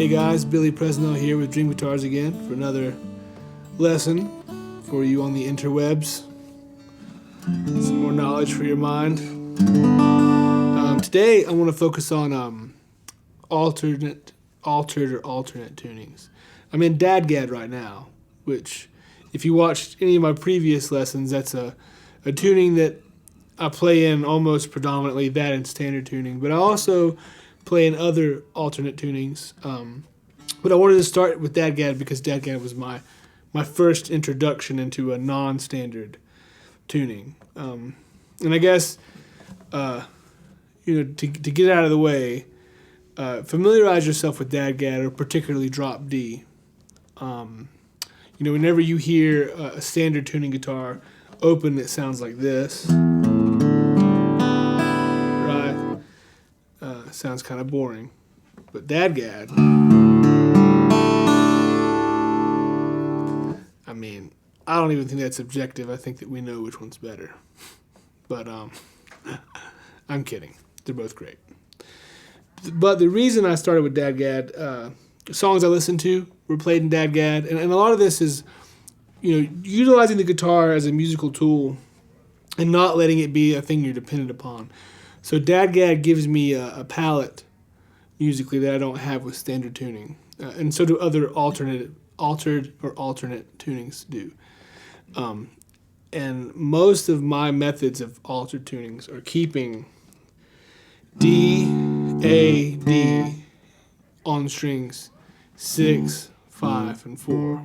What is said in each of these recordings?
Hey guys, Billy Presnell here with Dream Guitars again for another lesson for you on the interwebs. Some more knowledge for your mind. Today I want to focus on altered tunings. I'm in Dadgad right now, which if you watched any of my previous lessons, that's a tuning that I play in almost predominantly, that and standard tuning, but I also play in other alternate tunings. But I wanted to start with Dadgad because Dadgad was my first introduction into a non-standard tuning. And I guess, to get out of the way, familiarize yourself with Dadgad, or particularly drop D. Whenever you hear a standard tuning guitar open, it sounds like this. Right? Sounds kind of boring. But Dadgad, I don't even think that's subjective. I think that we know which one's better. But I'm kidding. They're both great. But the reason I started with Dadgad, songs I listened to were played in Dadgad, and a lot of this is, utilizing the guitar as a musical tool and not letting it be a thing you're dependent upon. So Dadgad gives me a palette musically that I don't have with standard tuning, and so do other altered or alternate tunings do. And most of my methods of altered tunings are keeping D, A, D on strings 6, 5, and 4.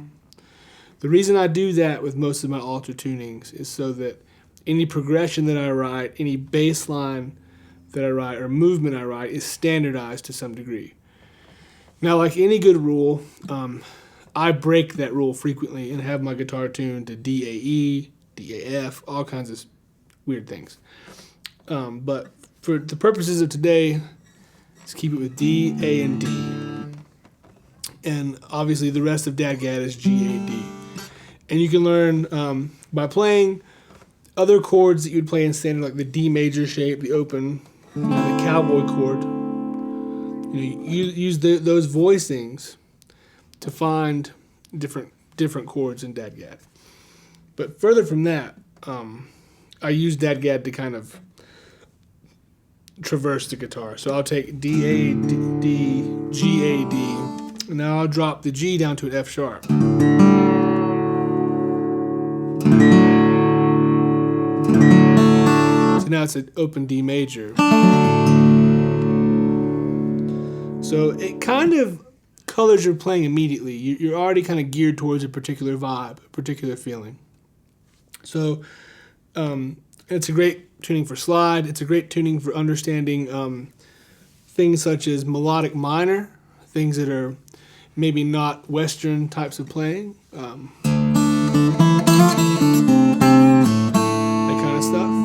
The reason I do that with most of my altered tunings is so that any progression that I write, any bass line that I write, or movement I write is standardized to some degree. Now, like any good rule, I break that rule frequently and have my guitar tuned to DAE, DAF, all kinds of weird things. But for the purposes of today, let's keep it with D, A, and D. And obviously the rest of Dadgad is G, A, D. And you can learn by playing other chords that you'd play in standard, like the D major shape, the open, the cowboy chord. You use those voicings to find different chords in Dadgad. But further from that, I use Dadgad to kind of traverse the guitar. So I'll take D, A, D, G, A, D, and now I'll drop the G down to an F sharp. So now it's an open D major. So it kind of colors your playing immediately. You're already kind of geared towards a particular vibe, a particular feeling. So it's a great tuning for slide. It's a great tuning for understanding things such as melodic minor, things that are maybe not Western types of playing, that kind of stuff.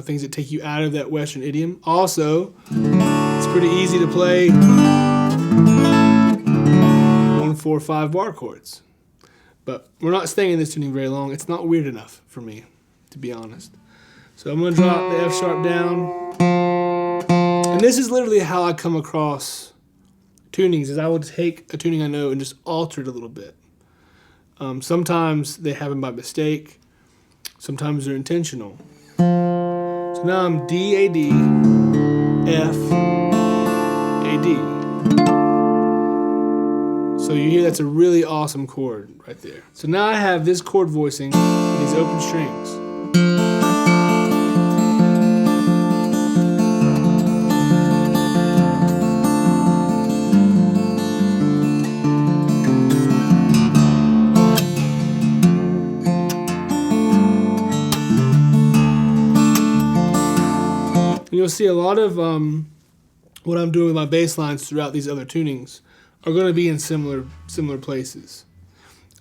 Things that take you out of that Western idiom. Also, it's pretty easy to play 1, 4, 5 bar chords. But we're not staying in this tuning very long. It's not weird enough for me, to be honest. So I'm going to drop the F sharp down. And this is literally how I come across tunings, is I will take a tuning I know and just alter it a little bit. Sometimes they happen by mistake. Sometimes they're intentional. So now I'm D, A, D, F, A, D. So you hear that's a really awesome chord right there. So now I have this chord voicing in these open strings. You'll see a lot of what I'm doing with my bass lines throughout these other tunings are going to be in similar places.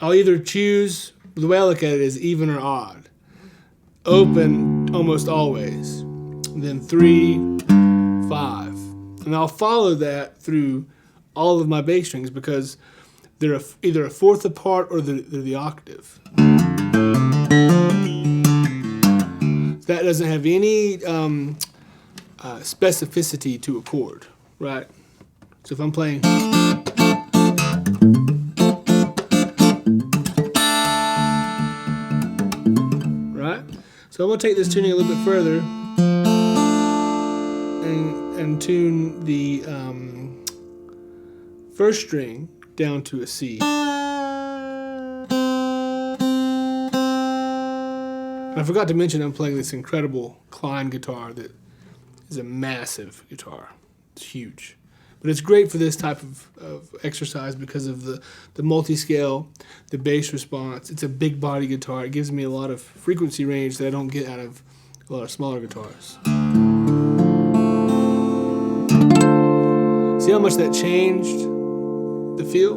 I'll either choose, the way I look at it is even or odd. Open almost always. And then 3, 5. And I'll follow that through all of my bass strings because they're either a fourth apart or they're the octave. That doesn't have any specificity to a chord, right? So if I'm playing, So I'm going to take this tuning a little bit further and tune the first string down to a C. And I forgot to mention I'm playing this incredible Klein guitar that is a massive guitar. It's huge. But it's great for this type of exercise because of the multi-scale, the bass response. It's a big body guitar. It gives me a lot of frequency range that I don't get out of a lot of smaller guitars. See how much that changed the feel?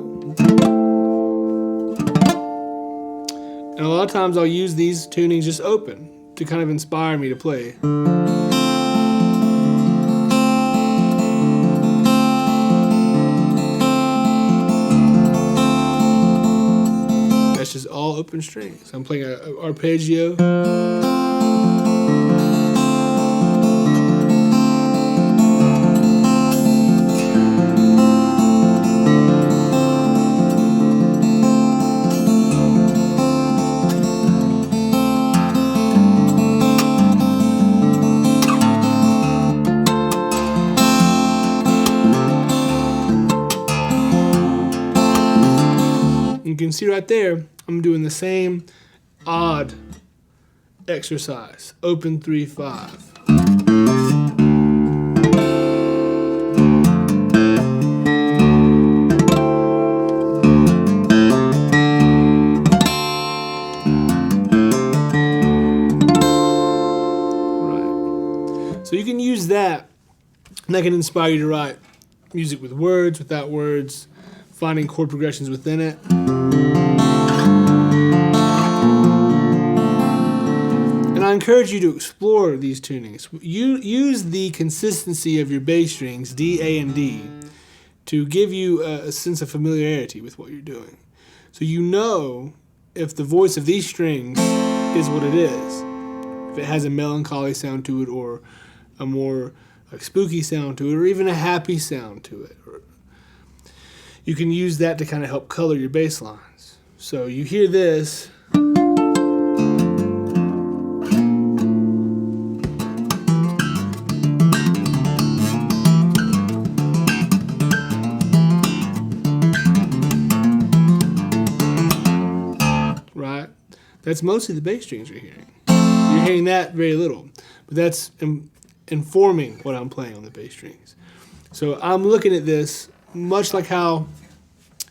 And a lot of times I'll use these tunings just open to kind of inspire me to play. That's just all open strings. I'm playing an arpeggio. You can see right there, I'm doing the same odd exercise. Open 3/5. Right. So you can use that, and that can inspire you to write music with words, without words, finding chord progressions within it. And I encourage you to explore these tunings. Use the consistency of your bass strings, D, A, and D, to give you a sense of familiarity with what you're doing. So you know if the voice of these strings is what it is. If it has a melancholy sound to it, or a more spooky sound to it, or even a happy sound to it. You can use that to kind of help color your bass lines. So you hear this. Right? That's mostly the bass strings you're hearing. You're hearing that very little, but that's informing what I'm playing on the bass strings. So I'm looking at this much like how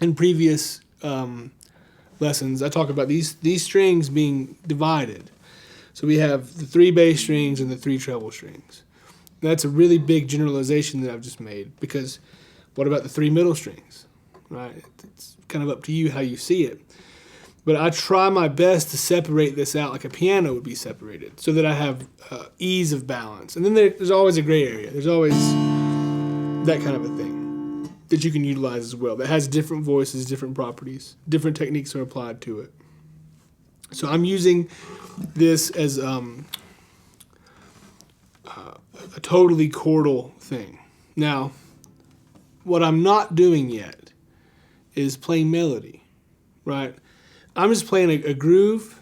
in previous lessons I talk about these strings being divided. So we have the 3 bass strings and the 3 treble strings. That's a really big generalization that I've just made, because what about the 3 middle strings? Right? It's kind of up to you how you see it. But I try my best to separate this out like a piano would be separated, so that I have ease of balance. And then there's always a gray area. There's always that kind of a thing that you can utilize as well, that has different voices, different properties, different techniques are applied to it. So I'm using this as a totally chordal thing. Now, what I'm not doing yet is playing melody, right? I'm just playing a groove,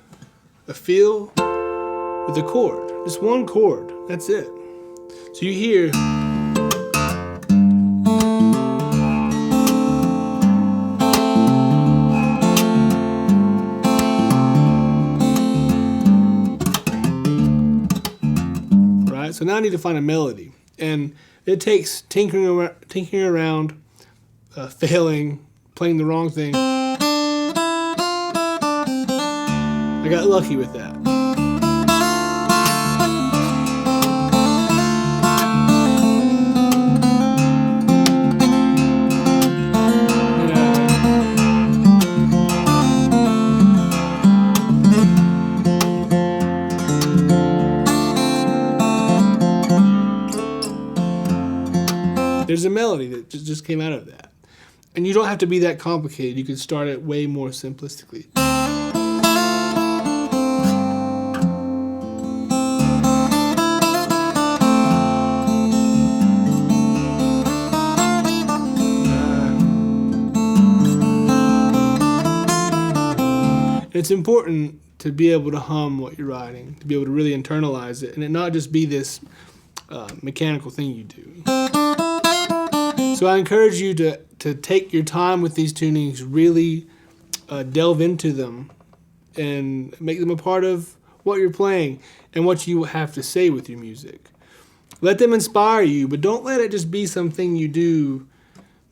a feel, with a chord. Just one chord, that's it. So you hear... So now I need to find a melody, and it takes tinkering around, failing, playing the wrong thing. I got lucky with that. There's a melody that just came out of that. And you don't have to be that complicated. You can start it way more simplistically. It's important to be able to hum what you're writing, to be able to really internalize it, and it not just be this mechanical thing you do. So I encourage you to take your time with these tunings, really delve into them, and make them a part of what you're playing and what you have to say with your music. Let them inspire you, but don't let it just be something you do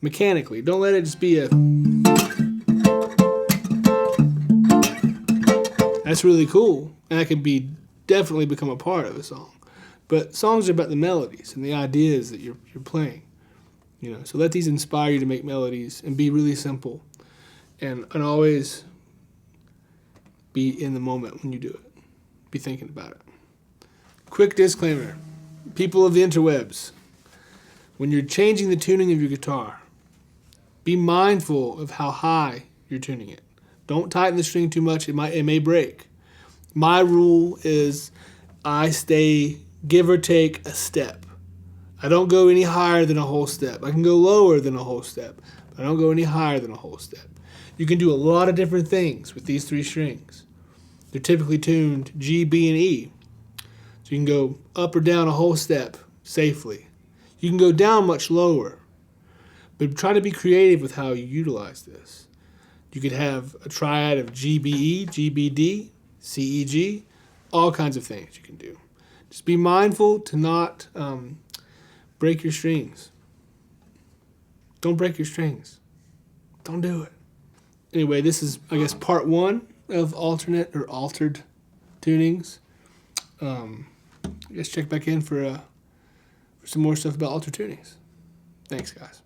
mechanically. Don't let it just be a... That's really cool, and that can be definitely become a part of a song. But songs are about the melodies and the ideas that you're playing. So let these inspire you to make melodies and be really simple, and always be in the moment when you do it. Be thinking about it. Quick disclaimer, people of the interwebs, when you're changing the tuning of your guitar, be mindful of how high you're tuning it. Don't tighten the string too much, it may break. My rule is I stay give or take a step. I don't go any higher than a whole step. I can go lower than a whole step, but I don't go any higher than a whole step. You can do a lot of different things with these 3 strings. They're typically tuned G, B, and E. So you can go up or down a whole step safely. You can go down much lower, but try to be creative with how you utilize this. You could have a triad of GBE, GBD, CEG, all kinds of things you can do. Just be mindful to not break your strings. Don't break your strings. Don't do it. Anyway, this is, I guess, part 1 of alternate or altered tunings. I guess check back in for some more stuff about altered tunings. Thanks, guys.